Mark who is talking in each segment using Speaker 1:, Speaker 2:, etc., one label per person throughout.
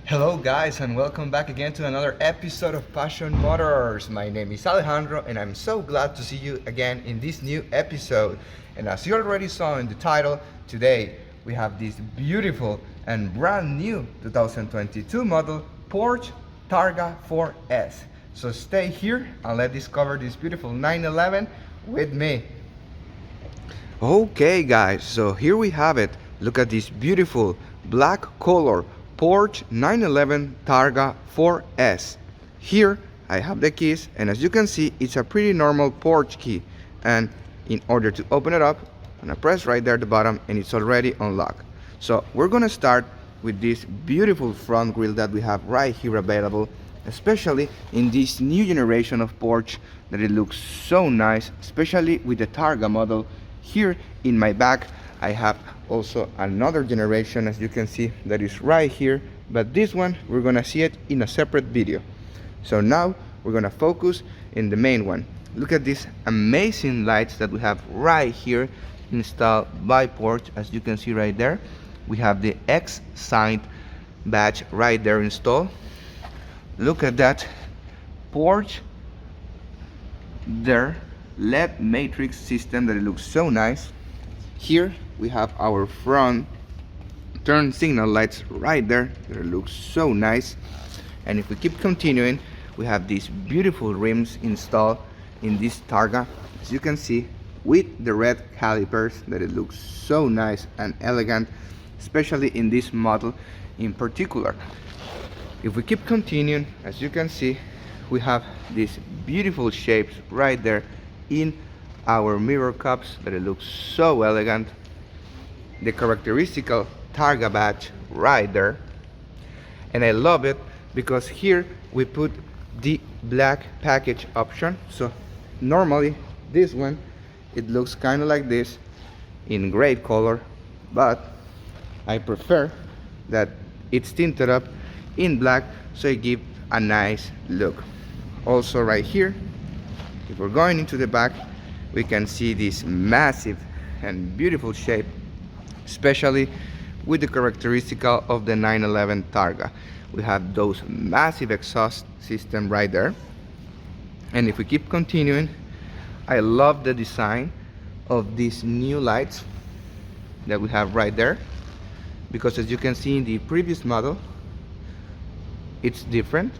Speaker 1: Hello guys and welcome back again to another episode of Passion Motors. My name is Alejandro and I'm so glad to see you again in this new episode. And as you already saw in the title, today we have this beautiful and brand new 2022 model Porsche Targa 4S. So stay here and let's discover this beautiful 911 with me. Okay guys, so here we have it. Look at this beautiful black color Porsche 911 Targa 4S. Here I have the keys, and as you can see it's a pretty normal Porsche key, and in order to open it up I'm gonna press right there at the bottom and it's already unlocked. So we're gonna start with this beautiful front grille that we have right here available, especially in this new generation of Porsche that it looks so nice, especially with the Targa model. Here in my back I have also another generation, as you can see, that is right here, but this one we're gonna see it in a separate video. So now we're gonna focus in the main one. Look at these amazing lights that we have right here installed by Porsche. As you can see right there, we have the X sign badge right there installed. Look at that Porsche there LED matrix system that it looks so nice. Here we have our front turn signal lights right there that looks so nice. And if we keep continuing, we have these beautiful rims installed in this Targa, as you can see, with the red calipers that it looks so nice and elegant, especially in this model in particular. If we keep continuing, as you can see, we have these beautiful shapes right there in our mirror cups that it looks so elegant. The characteristical Targa badge right there, and I love it because here we put the black package option. So normally this one it looks kind of like this in gray color, but I prefer that it's tinted up in black so it gives a nice look. Also right here, if we're going into the back, we can see this massive and beautiful shape, especially with the characteristic of the 911 Targa. We have those massive exhaust system right there. And if we keep continuing, I love the design of these new lights that we have right there, because as you can see in the previous model it's different,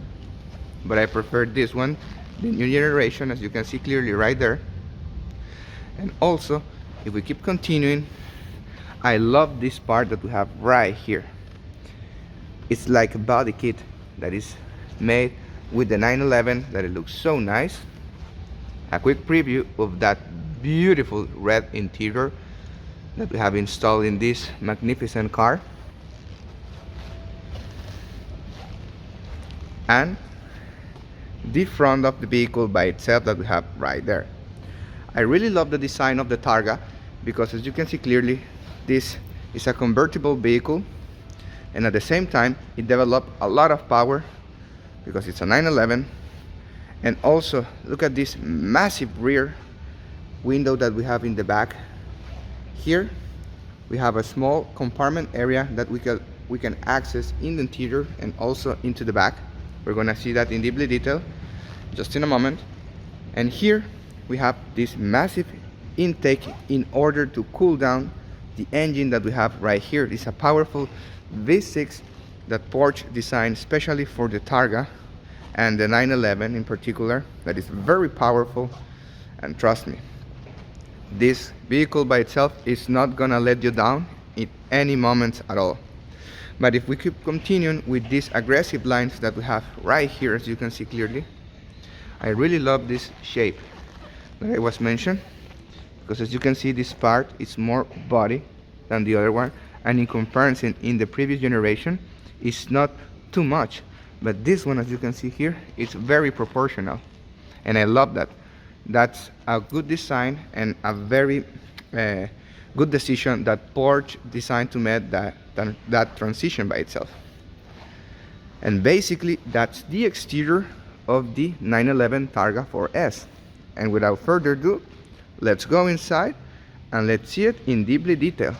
Speaker 1: but I prefer this one, the new generation, as you can see clearly right there. And also if we keep continuing, I love this part that we have right here. It's like a body kit that is made with the 911 that it looks so nice. A quick preview of that beautiful red interior that we have installed in this magnificent car. And the front of the vehicle by itself that we have right there. I really love the design of the Targa because as you can see clearly, this is a convertible vehicle, and at the same time it developed a lot of power because it's a 911. And also look at this massive rear window that we have in the back. Here we have a small compartment area that we can access in the interior and also into the back. We're gonna see that in deeply detail just in a moment. And here we have this massive intake in order to cool down the engine that we have right here. It's a powerful V6 that Porsche designed especially for the Targa and the 911 in particular, that is very powerful. And trust me, this vehicle by itself is not gonna let you down in any moment at all. But if we keep continuing with these aggressive lines that we have right here, as you can see clearly, I really love this shape that I was mentioned, because as you can see this part is more body than the other one, and in comparison in the previous generation it's not too much, but this one, as you can see here, it's very proportional, and I love that. That's a good design and a very good decision that Porsche designed to make that transition by itself. And basically that's the exterior of the 911 Targa 4S. And without further ado, let's go inside and let's see it in deeply detail.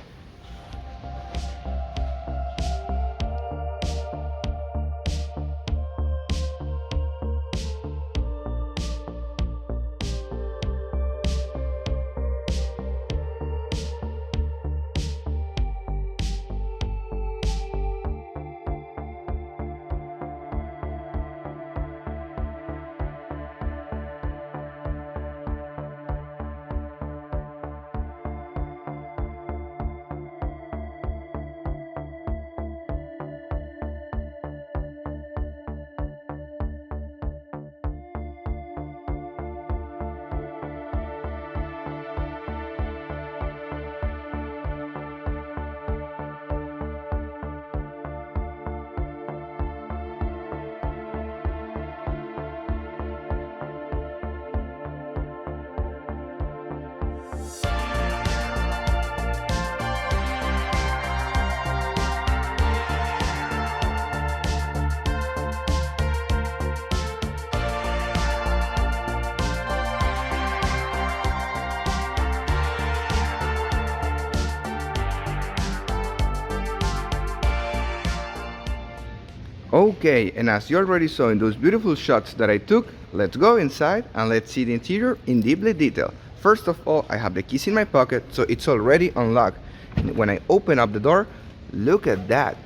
Speaker 1: Okay, and as you already saw in those beautiful shots that I took, let's go inside and let's see the interior in deeply detail. First of all, I have the keys in my pocket, so it's already unlocked. And when I open up the door, look at that.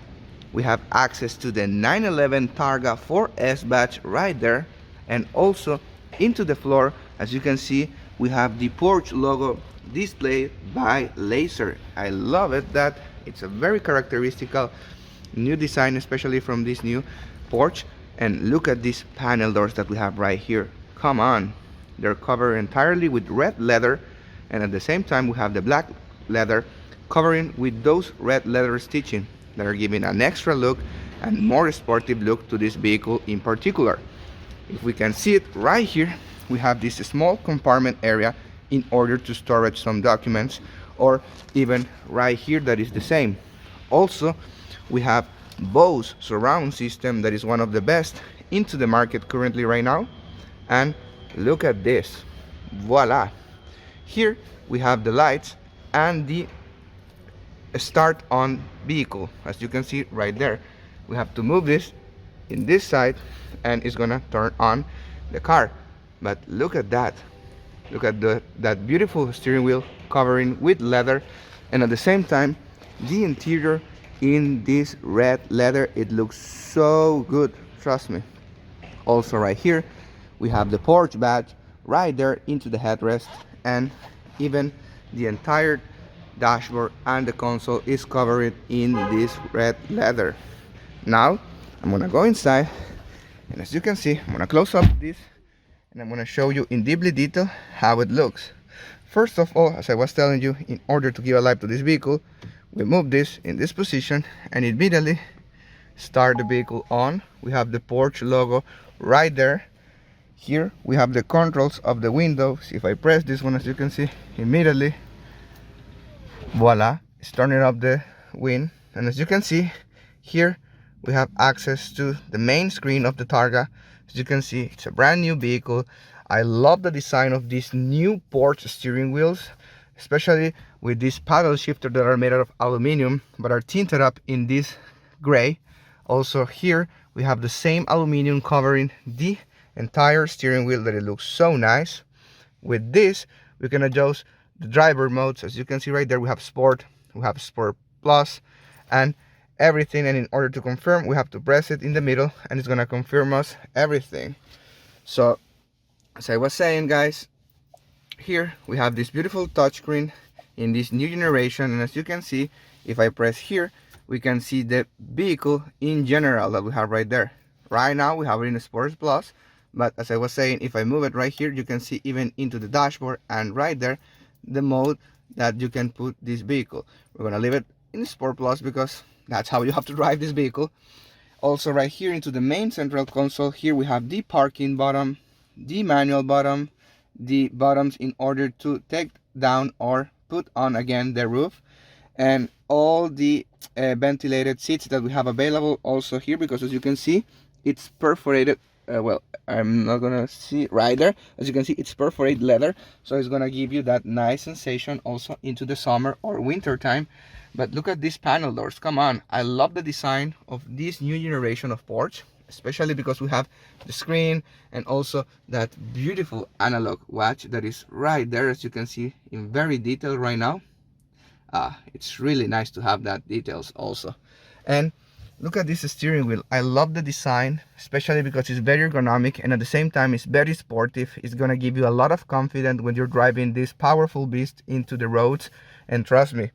Speaker 1: We have access to the 911 Targa 4S badge right there, and also into the floor, as you can see, we have the Porsche logo displayed by laser. I love it that it's a very characteristical new design, especially from this new Porsche. And look at these panel doors that we have right here. Come on, they're covered entirely with red leather, and at the same time we have the black leather covering with those red leather stitching that are giving an extra look and more sportive look to this vehicle in particular. If we can see it right here, we have this small compartment area in order to storage some documents, or even right here that is the same. Also, we have Bose surround system that is one of the best into the market currently right now. And look at this, voila. Here we have the lights and the start on vehicle. As you can see right there, we have to move this in this side and it's gonna turn on the car. But look at that, look at that beautiful steering wheel covering with leather, and at the same time the interior in this red leather, it looks so good, trust me. Also right here we have the Porsche badge right there into the headrest, and even the entire dashboard and the console is covered in this red leather. Now I'm gonna go inside, and as you can see, I'm gonna close up this and I'm gonna show you in deeply detail how it looks. First of all, as I was telling you, in order to give a life to this vehicle, we move this in this position and immediately start the vehicle on. We have the Porsche logo right there. Here we have the controls of the windows. If I press this one, as you can see, immediately, voila, it's turning up the wind. And as you can see here, we have access to the main screen of the Targa. As you can see, it's a brand new vehicle. I love the design of these new Porsche steering wheels, especially with these paddle shifter that are made out of aluminum but are tinted up in this gray. Also here we have the same aluminum covering the entire steering wheel that it looks so nice. With this we can adjust the driver modes. As you can see right there, we have Sport, we have Sport Plus and everything, and in order to confirm we have to press it in the middle and it's gonna confirm us everything. So as I was saying, guys, here we have this beautiful touchscreen in this new generation, and as you can see, if I press here, we can see the vehicle in general that we have right there. Right now we have it in Sports Plus, but as I was saying, if I move it right here, you can see even into the dashboard, and right there the mode that you can put this vehicle. We're gonna leave it in Sport Plus because that's how you have to drive this vehicle. Also right here into the main central console, here we have the parking button, the manual button, the buttons in order to take down or put on again the roof, and all the ventilated seats that we have available also here, because as you can see, it's perforated. Well, I'm not gonna see right there. As you can see, it's perforated leather, so it's gonna give you that nice sensation also into the summer or winter time. But look at these panel doors, come on. I love the design of this new generation of Porsche, especially because we have the screen and also that beautiful analog watch that is right there, as you can see in very detail right now. It's really nice to have that details also. And look at this steering wheel. I love the design, especially because it's very ergonomic and at the same time it's very sportive. It's gonna give you a lot of confidence when you're driving this powerful beast into the roads, and trust me,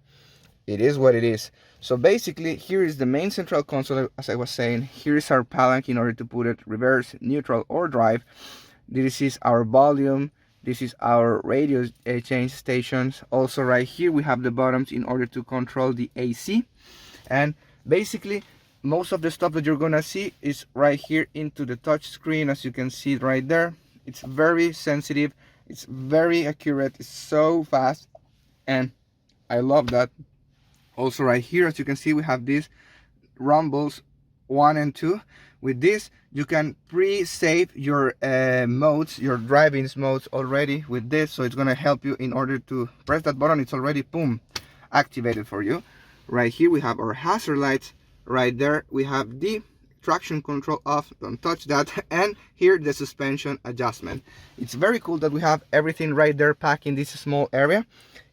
Speaker 1: it is what it is. So basically, here is the main central console. As I was saying, here is our palanque in order to put it reverse, neutral, or drive. This is our volume. This is our radio change stations. Also right here we have the buttons in order to control the AC. And basically, most of the stuff that you're gonna see is right here into the touch screen. As you can see right there, it's very sensitive, it's very accurate, it's so fast, and I love that. Also right here, as you can see, we have these rumbles 1 and 2. With this you can pre-save your modes, your driving modes already with this, so it's going to help you. In order to press that button, it's already boom activated for you. Right here we have our hazard lights. Right there we have the traction control off, don't touch that. And here the suspension adjustment. It's very cool that we have everything right there packed in this small area.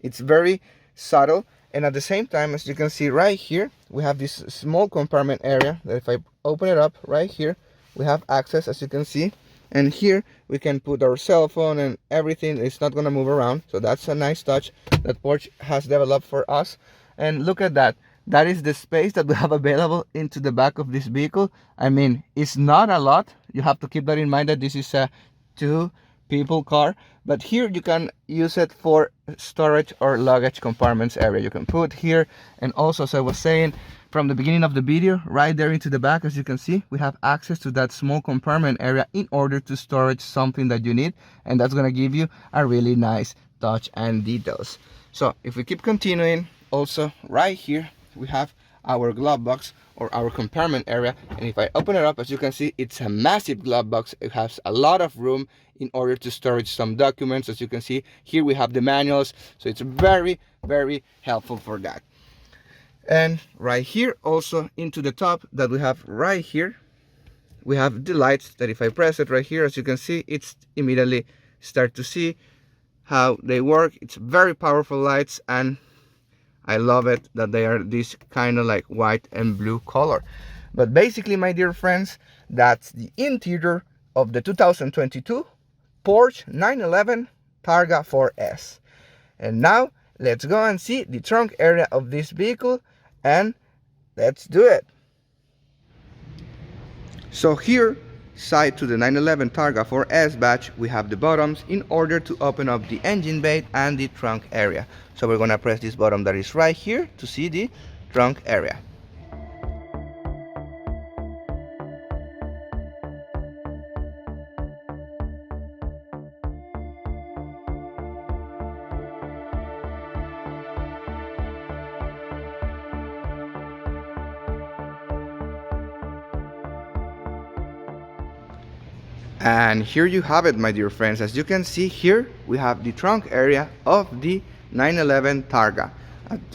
Speaker 1: It's very subtle, and at the same time, as you can see right here, we have this small compartment area that if I open it up right here, we have access, as you can see. And here we can put our cell phone and everything. It's not gonna move around, so that's a nice touch that Porsche has developed for us. And look at that. That is the space that we have available into the back of this vehicle. I mean, it's not a lot. You have to keep that in mind that this is a 2-people car, but here you can use it for storage or luggage compartments area. You can put here, and also, as I was saying from the beginning of the video, right there into the back, as you can see, we have access to that small compartment area in order to storage something that you need, and that's gonna give you a really nice touch and details. So if we keep continuing, also right here we have our glove box or our compartment area, and if I open it up, as you can see, it's a massive glove box. It has a lot of room in order to storage some documents. As you can see here, we have the manuals, so it's very helpful for that. And right here also into the top that we have right here, we have the lights that if I press it right here, as you can see, it's immediately start to see how they work. It's very powerful lights, and I love it that they are this kind of like white and blue color. But basically, my dear friends, that's the interior of the 2022 Porsche 911 Targa 4S. And now let's go and see the trunk area of this vehicle, and let's do it. So here, side to the 911 Targa 4S badge, we have the buttons in order to open up the engine bay and the trunk area. So we're gonna press this button that is right here to see the trunk area. And here you have it, my dear friends. As you can see here, we have the trunk area of the 911 Targa.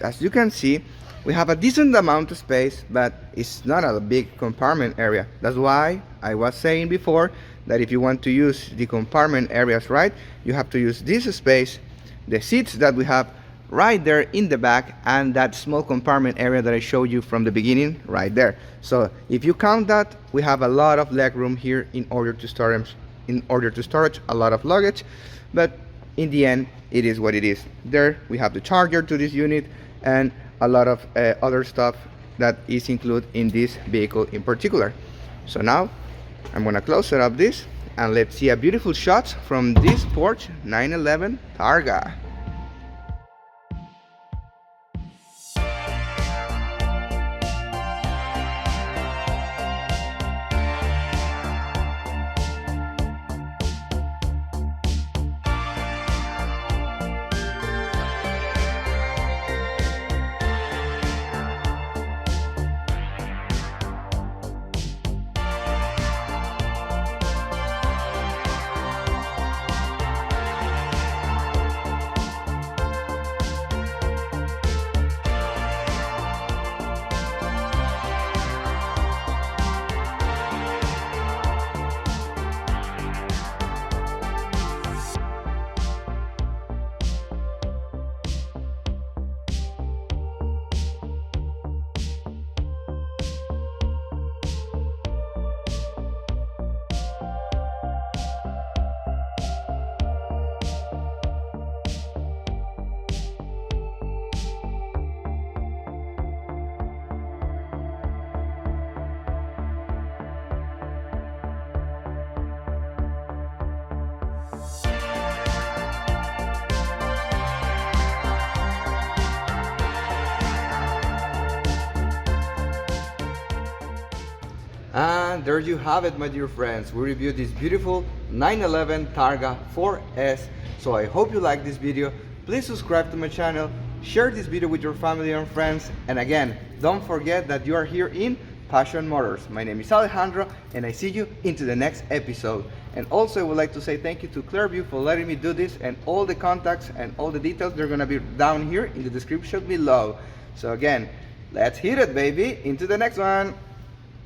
Speaker 1: As you can see, we have a decent amount of space, but it's not a big compartment area. That's why I was saying before that if you want to use the compartment areas right, you have to use this space, the seats that we have right there in the back, and that small compartment area that I showed you from the beginning right there. So if you count that, we have a lot of leg room here in order to storage a lot of luggage. But in the end, it is what it is. There we have the charger to this unit and a lot of other stuff that is included in this vehicle in particular. So now I'm gonna close it up this, and let's see a beautiful shot from this Porsche 911 Targa. And there you have it, my dear friends. We reviewed this beautiful 911 Targa 4S. So I hope you like this video. Please subscribe to my channel, share this video with your family and friends, and again, don't forget that you are here in Passion Motors. My name is Alejandro, and I see you into the next episode. And also I would like to say thank you to Clearview for letting me do this, and all the contacts and all the details, they're gonna be down here in the description below. So again, let's hit it, baby, into the next one.